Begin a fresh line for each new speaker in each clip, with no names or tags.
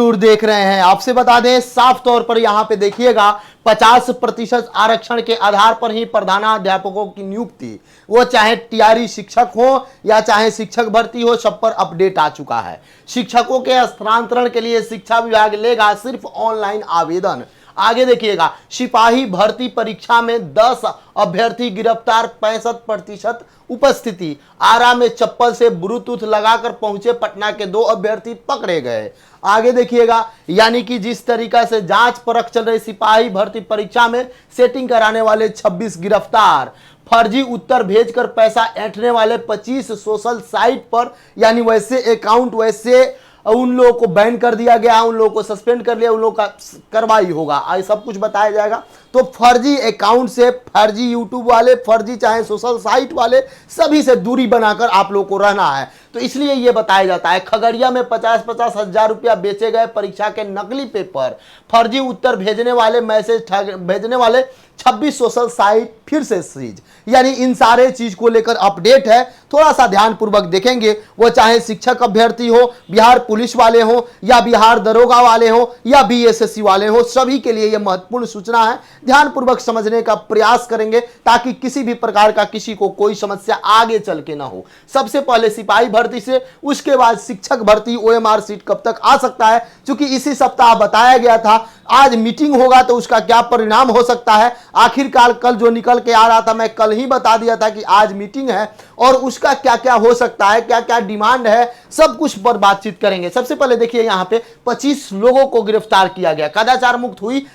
Tour देख रहे हैं। आपसे बता दें, साफ तौर पर यहां पे देखिएगा 50% आरक्षण के आधार पर ही प्रधानाध्यापकों की नियुक्ति, वो चाहे टीआरई शिक्षक हो या चाहे शिक्षक भर्ती हो, सब पर अपडेट आ चुका है। शिक्षकों के स्थानांतरण के लिए शिक्षा विभाग लेगा सिर्फ ऑनलाइन आवेदन। आगे देखिएगा, सिपाही भर्ती परीक्षा में 10 अभ्यर्थी गिरफ्तार, 65% उपस्थिति। आरा में चप्पल से ब्लूटूथ लगाकर पहुंचे पटना के 2 अभ्यर्थी पकड़े गए। आगे देखिएगा, यानी कि जिस तरीका से जांच परख चल रही सिपाही भर्ती परीक्षा में सेटिंग कराने वाले 26 गिरफ्तार, फर्जी उत्तर भेजकर पैसा ऐंठने वाले 25 सोशल साइट पर, यानी वैसे अकाउंट वैसे उन लोगों को बैन कर दिया गया, उन लोगों को सस्पेंड कर लिया, उन लोगों का कार्रवाई होगा। आज सब कुछ बताया जाएगा। तो फर्जी अकाउंट से, फर्जी यूट्यूब वाले, फर्जी चाहे सोशल साइट वाले, सभी से दूरी बनाकर आप लोगों को रहना है। तो इसलिए यह बताया जाता है। खगड़िया में 50-50 हजार रुपया बेचे गए परीक्षा के नकली पेपर, फर्जी उत्तर भेजने वाले, मैसेज भेजने वाले 26 सोशल साइट फिर से सीज। यानी इन सारे चीज को लेकर अपडेट है, थोड़ा सा ध्यानपूर्वक देखेंगे। वो चाहे शिक्षक अभ्यर्थी हो, बिहार पुलिस वाले हो, या बिहार दरोगा वाले हो, या बीएसएससी वाले हो, सभी के लिए यह महत्वपूर्ण सूचना है। ध्यानपूर्वक समझने का प्रयास करेंगे ताकि किसी भी प्रकार का किसी को कोई समस्या आगे चल के ना हो। सबसे पहले सिपाही भर्ती से, उसके बाद शिक्षक भर्ती ओएमआर सीट कब तक आ सकता है, क्योंकि इसी सप्ताह बताया गया था आज मीटिंग होगा तो उसका क्या परिणाम हो सकता है। आखिरकार कल जो निकल के आ रहा था, मैं कल ही बता दिया था कि आज मीटिंग है और उसका क्या क्या हो सकता है, क्या क्या डिमांड है, सब कुछ पर बातचीत करेंगे। सबसे पहले देखिए, यहाँ पे 25 लोगों को गिरफ्तार किया गया, कदाचार मुक्त हुई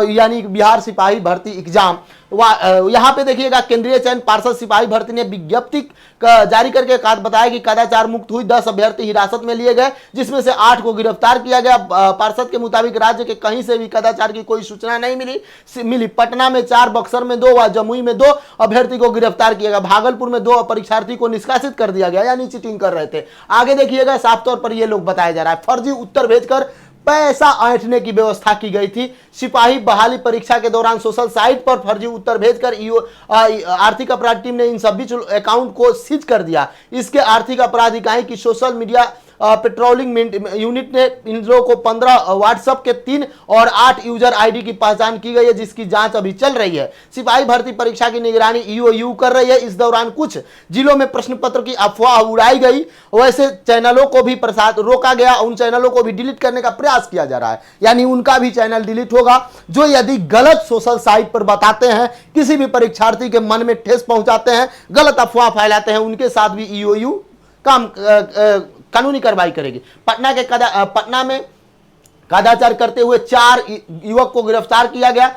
यानी बिहार सिपाही भर्ती एग्जाम। यहाँ पे देखिएगा, केंद्रीय चयन पार्षद सिपाही भर्ती ने विज्ञप्ति जारी करके बताया कि कदाचार मुक्त हुई 10 अभ्यर्थी हिरासत में लिए गए, जिसमें से 8 को गिरफ्तार किया गया। पार्षद के मुताबिक राज्य के कहीं से भी कदाचार की कोई सूचना नहीं मिली। पटना में 4, बक्सर में 2 व जमुई में 2 अभ्यर्थी को गिरफ्तार किया गया। भागलपुर में 2 परीक्षार्थी को निष्कासित कर दिया गया, यानी चीटिंग कर रहे थे। आगे देखिएगा, साफ तौर पर ये लोग बताया जा रहा है फर्जी उत्तर भेजकर पैसा ऐंठने की व्यवस्था की गई थी। सिपाही बहाली परीक्षा के दौरान सोशल साइट पर फर्जी उत्तर भेजकर आर्थिक अपराध टीम ने इन सभी अकाउंट को सीज कर दिया। इसके आर्थिक अपराध इकाई की सोशल मीडिया पेट्रोलिंग यूनिट ने इन लोगों को 15 व्हाट्सएप के 3 और 8 यूजर आईडी की पहचान की गई है, जिसकी जांच अभी चल रही है। सिपाही भर्ती परीक्षा की निगरानी ईओयू कर रही है। इस दौरान कुछ जिलों में प्रश्न पत्र की अफवाह उड़ाई गई, वैसे चैनलों को भी प्रसाद रोका गया, उन चैनलों को भी डिलीट करने का प्रयास किया जा रहा है, यानी उनका भी चैनल डिलीट होगा जो यदि गलत सोशल साइट पर बताते हैं, किसी भी परीक्षार्थी के मन में ठेस पहुंचाते हैं, गलत अफवाह फैलाते हैं, उनके साथ भी ईओयू काम कानूनी कार्रवाई करेगी। पटना में कदाचार करते हुए 4 युवक को गिरफ्तार किया गया।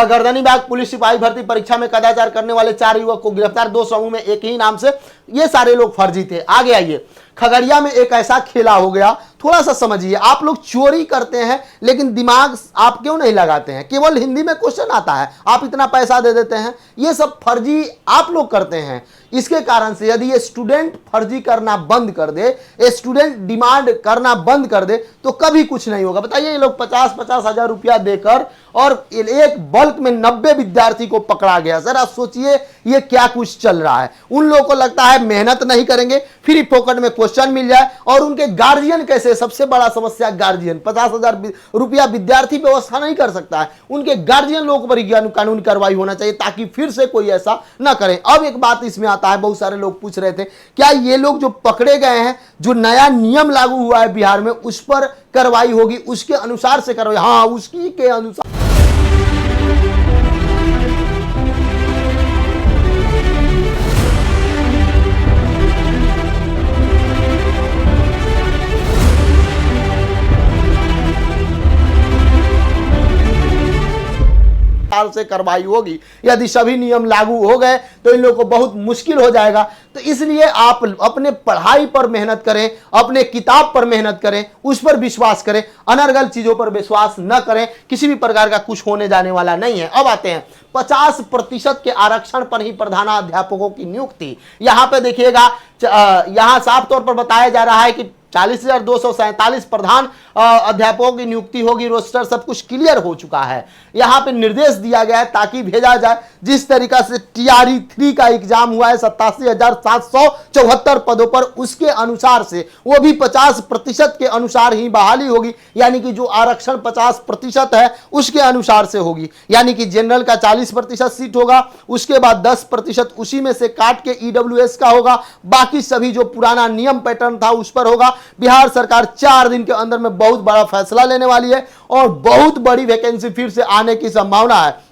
गर्दनीबाग पुलिस सिपाही भर्ती परीक्षा में कदाचार करने वाले 4 युवक को गिरफ्तार, 2 समूह में एक ही नाम से। ये सारे लोग फर्जी थे। आगे आइए, खगड़िया में एक ऐसा खेला हो गया, थोड़ा सा समझिए। आप लोग चोरी करते हैं लेकिन दिमाग आप क्यों नहीं लगाते हैं? केवल हिंदी में क्वेश्चन आता है, आप इतना पैसा दे देते हैं। ये सब फर्जी आप लोग करते हैं। इसके कारण से यदि ये स्टूडेंट फर्जी करना बंद कर दे, स्टूडेंट डिमांड करना बंद कर दे, तो कभी कुछ नहीं होगा। बताइए, ये लोग 50-50 हजार रुपया देकर और एक बल्क में 90 विद्यार्थी को पकड़ा गया। जरा सोचिए ये क्या कुछ चल रहा है। उन लोगों को लगता है मेहनत नहीं करेंगे, फ्री फोकट में क्वेश्चन मिल जाए। और उनके गार्जियन कैसे, सबसे बड़ा समस्या गार्जियन, 50,000 रुपया विद्यार्थी व्यवस्था नहीं कर सकता है। उनके गार्जियन लोगों पर कानूनी कार्रवाई होना चाहिए ताकि फिर से कोई ऐसा ना करे। अब एक बात इसमें आता है, बहुत सारे लोग पूछ रहे थे क्या ये लोग जो पकड़े गए हैं, जो नया नियम लागू हुआ है बिहार में, उस पर कार्रवाई होगी, उसके अनुसार से कार्रवाई? हाँ, उसकी के अनुसार। से कार्रवाई होगी। यदि सभी नियम लागू हो गए तो इन लोगों को बहुत मुश्किल हो जाएगा। तो इसलिए आप अपने पढ़ाई पर मेहनत करें, अपने किताब पर मेहनत करें, उस पर विश्वास करें, अनर्गल चीजों पर विश्वास न करें। किसी भी प्रकार का कुछ होने जाने वाला नहीं है। अब आते हैं 50% के आरक्षण पर ही प्रधानाध्यापकों की नियुक्ति। यहां पे देखिएगा, यहां साफ तौर पर बताया जा रहा है कि 40,247 प्रधान अध्यापकों की नियुक्ति होगी, रोस्टर सब कुछ क्लियर हो चुका है। यहां पे निर्देश दिया गया है ताकि भेजा जाए। जिस तरीका से टीआरई 3 का एग्जाम हुआ है 87,774 पदों पर, उसके अनुसार से वो भी 50% के अनुसार ही बहाली होगी, यानी कि जो आरक्षण 50% है उसके अनुसार से होगी। यानी कि जनरल का 40% सीट होगा, उसके बाद 10% उसी में से काट के ईडब्ल्यूएस का होगा, बाकी सभी जो पुराना नियम पैटर्न था उस पर होगा। बिहार सरकार 4 दिन के अंदर में बहुत बड़ा फैसला लेने वाली है और बहुत बड़ी वैकेंसी फिर से आने की संभावना है।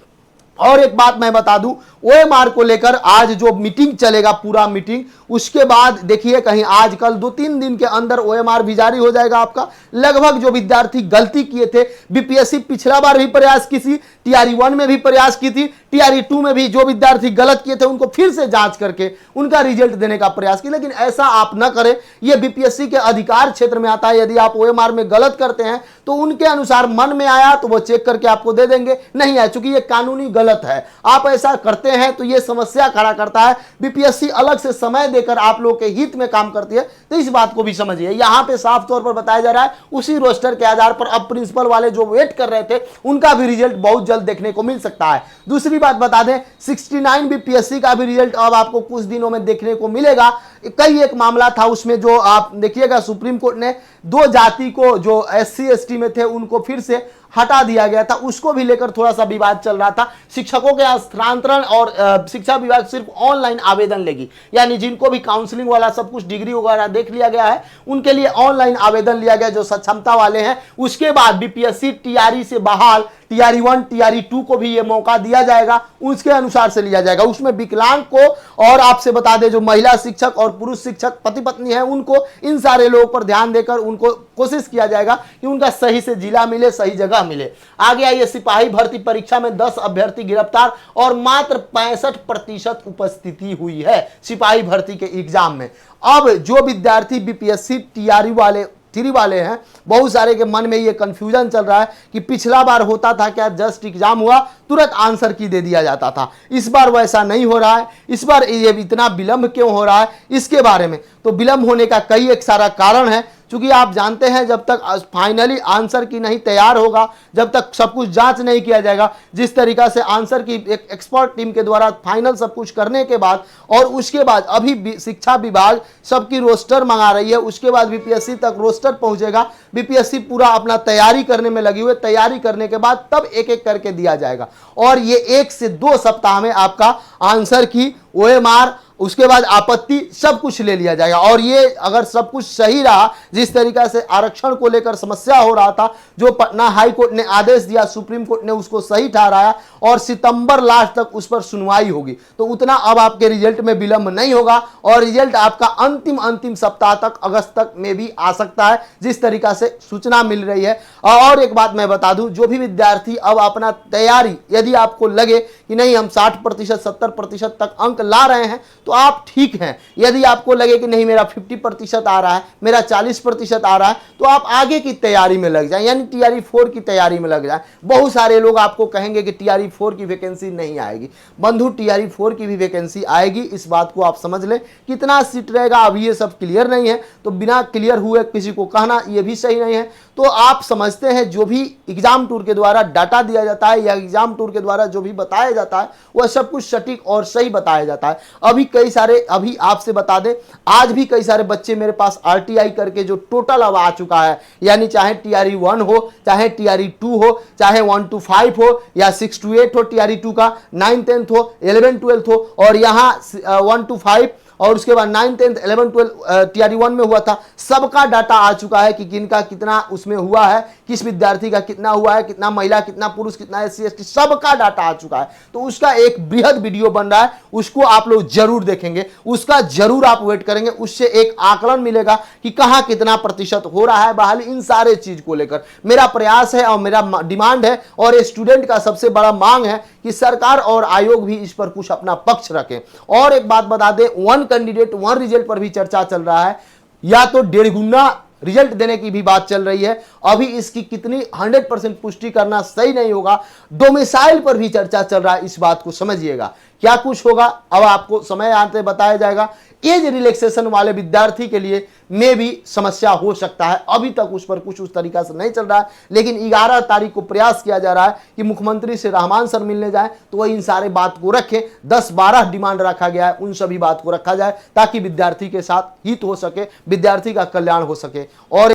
और एक बात मैं बता दूं, ओएमआर को लेकर आज जो मीटिंग चलेगा, पूरा मीटिंग, उसके बाद देखिए कहीं आज कल 2-3 दिन के अंदर ओएमआर भी जारी हो जाएगा आपका। लगभग जो विद्यार्थी गलती किए थे, बीपीएससी पिछला बार भी प्रयास की थी, टीआरई 1 में भी प्रयास की थी, टीआरई 2 में भी जो विद्यार्थी गलत किए थे उनको फिर से जांच करके उनका रिजल्ट देने का प्रयास की। लेकिन ऐसा आप न करें, यह बीपीएससी के अधिकार क्षेत्र में आता है। यदि आप ओएमआर में गलत करते हैं तो उनके अनुसार मन में आया तो वो चेक करके आपको दे देंगे, नहीं आया चूंकि ये कानूनी गलत है, आप ऐसा करते हैं तो ये समस्या खड़ा करता है। बीपीएससी अलग से समय देकर आप लोगों के हित में काम करती है, तो इस बात को भी समझिए। यहां पे साफ तौर पर बताया जा रहा है उसी रोस्टर के आधार पर अब प्रिंसिपल वाले जो वेट कर रहे थे उनका भी रिजल्ट बहुत जल्द देखने को मिल सकता है। दूसरी बात बता दें, 69 बीपीएससी का भी रिजल्ट अब आपको कुछ दिनों में देखने को मिलेगा। कई एक मामला था उसमें जो आप देखिएगा, सुप्रीम कोर्ट ने 2 जाति को जो एससी एसटी में थे उनको फिर से हटा दिया गया था, उसको भी लेकर थोड़ा सा विवाद चल रहा था। शिक्षकों के स्थानांतरण और शिक्षा विभाग सिर्फ ऑनलाइन आवेदन लेगी, यानी जिनको भी काउंसलिंग वाला सब कुछ डिग्री वगैरह देख लिया गया है उनके लिए ऑनलाइन आवेदन लिया गया जो सक्षमता वाले हैं। उसके बाद बीपीएससी टीआरई से बहाल टीआरई 1 टीआरई 2 को भी ये मौका दिया जाएगा, उसके अनुसार से लिया जाएगा। उसमें विकलांग को और आपसे बता दें जो महिला शिक्षक और पुरुष शिक्षक पति पत्नी है उनको, इन सारे लोगों पर ध्यान देकर उनको कोशिश किया जाएगा कि उनका सही से जिला मिले, सही जगह मिले। आगे आइए, सिपाही भर्ती परीक्षा में 10 अभ्यर्थी गिरफ्तार और मात्र 65% उपस्थिति हुई है सिपाही भर्ती के एग्जाम में। अब जो विद्यार्थी बीपीएससी टीआरई वाले 3 वाले हैं, बहुत सारे के मन में ये कंफ्यूजन चल रहा है कि पिछला बार होता था क्या, जस्ट एग्जाम हुआ तुरंत आंसर की दे दिया जाता था, इस बार वैसा नहीं हो रहा है। इस बार ये इतना विलंब क्यों हो रहा है, इसके बारे में तो विलंब होने का कई एक सारा कारण है। क्योंकि आप जानते हैं जब तक फाइनली आंसर की नहीं तैयार होगा, जब तक सब कुछ जांच नहीं किया जाएगा, जिस तरीका से आंसर की एक एक्सपर्ट टीम के द्वारा फाइनल सब कुछ करने के बाद और उसके बाद अभी शिक्षा विभाग सबकी रोस्टर मंगा रही है, उसके बाद बीपीएससी तक रोस्टर पहुंचेगा। बीपीएससी पूरा अपना तैयारी करने में लगी हुई है, तैयारी करने के बाद तब एक एक करके दिया जाएगा और ये 1 से 2 सप्ताह में आपका आंसर की, ओएमआर, उसके बाद आपत्ति सब कुछ ले लिया जाएगा। और ये अगर सब कुछ सही रहा, जिस तरीका से आरक्षण को लेकर समस्या हो रहा था, जो पटना हाई कोर्ट ने आदेश दिया, सुप्रीम कोर्ट ने उसको सही ठहराया और सितंबर लास्ट तक उस पर सुनवाई होगी, तो उतना अब आपके रिजल्ट में विलंब नहीं होगा और रिजल्ट आपका अंतिम सप्ताह तक, अगस्त तक में भी आ सकता है, जिस तरीका से सूचना मिल रही है। और एक बात मैं बता दूं, जो भी विद्यार्थी अब अपना तैयारी, यदि आपको लगे कि नहीं हम 60% 70% तक अंक ला रहे हैं तो आप ठीक हैं। यदि आपको लगे कि नहीं मेरा 50% आ रहा है, मेरा 40% आ रहा है, तो आप आगे की तैयारी में लग जाएं, यानी टीआरई 4 की तैयारी में लग जाएं। बहुत सारे लोग आपको कहेंगे कि टीआरई 4 की वैकेंसी नहीं आएगी। बंधु, टीआरई 4 की भी वैकेंसी आएगी, इस बात को आप समझ लें। कितना सीट रहेगा अभी ये सब क्लियर नहीं है, तो बिना क्लियर हुए किसी को कहना ये भी सही नहीं है। तो आप समझते हैं जो भी एग्जाम टूर के द्वारा डाटा दिया जाता है या एग्जाम टूर के द्वारा जो भी बताया जाता है वह सब कुछ सटीक और सही बताया जाता है। अभी आपसे बता दें, आज भी कई सारे बच्चे मेरे पास आरटीआई करके जो टोटल अब आ चुका है, यानी चाहे टीआरई 1 हो, चाहे टीआरई 2 हो, चाहे 1 to 5 हो या 6 to 8 हो, टीआरई 2 का 9, 10 हो, 11, 12 हो, और यहाँ 1 to 5 और उसके बाद 9, 10, 11, 12 टीआरई 1 में हुआ था, सबका डाटा आ चुका है कि किनका कितना उसमें हुआ है, किस विद्यार्थी का कितना हुआ है, कितना महिला, कितना पुरुष, कितना एससी एसटी, सबका डाटा आ चुका है। तो उसका एक बृहद वीडियो बन रहा है, उसको आप लोग जरूर देखेंगे, उसका जरूर आप वेट करेंगे, उससे एक आकलन मिलेगा कि कहां कितना प्रतिशत हो रहा है बहाली। इन सारे चीज को लेकर मेरा प्रयास है और मेरा डिमांड है और स्टूडेंट का सबसे बड़ा मांग है कि सरकार और आयोग भी इस पर कुछ अपना पक्ष रखें। और एक बात बता दें, 1 कैंडिडेट 1 रिजल्ट पर भी चर्चा चल रहा है, या तो 1.5 गुना रिजल्ट देने की भी बात चल रही है। अभी इसकी कितनी 100% पुष्टि करना सही नहीं होगा। डोमिसाइल पर भी चर्चा चल रहा है, इस बात को समझिएगा क्या कुछ होगा अब आपको समय आते बताया जाएगा। एज रिलैक्सेशन वाले विद्यार्थी के लिए में भी समस्या हो सकता है, अभी तक उस पर कुछ उस तरीका से नहीं चल रहा है, लेकिन 11 तारीख को प्रयास किया जा रहा है कि मुख्यमंत्री से रहमान सर मिलने जाए तो वह इन सारे बात को रखें। 10-12 डिमांड रखा गया है, उन सभी बात को रखा जाए ताकि विद्यार्थी के साथ हित हो सके, विद्यार्थी का कल्याण हो सके। और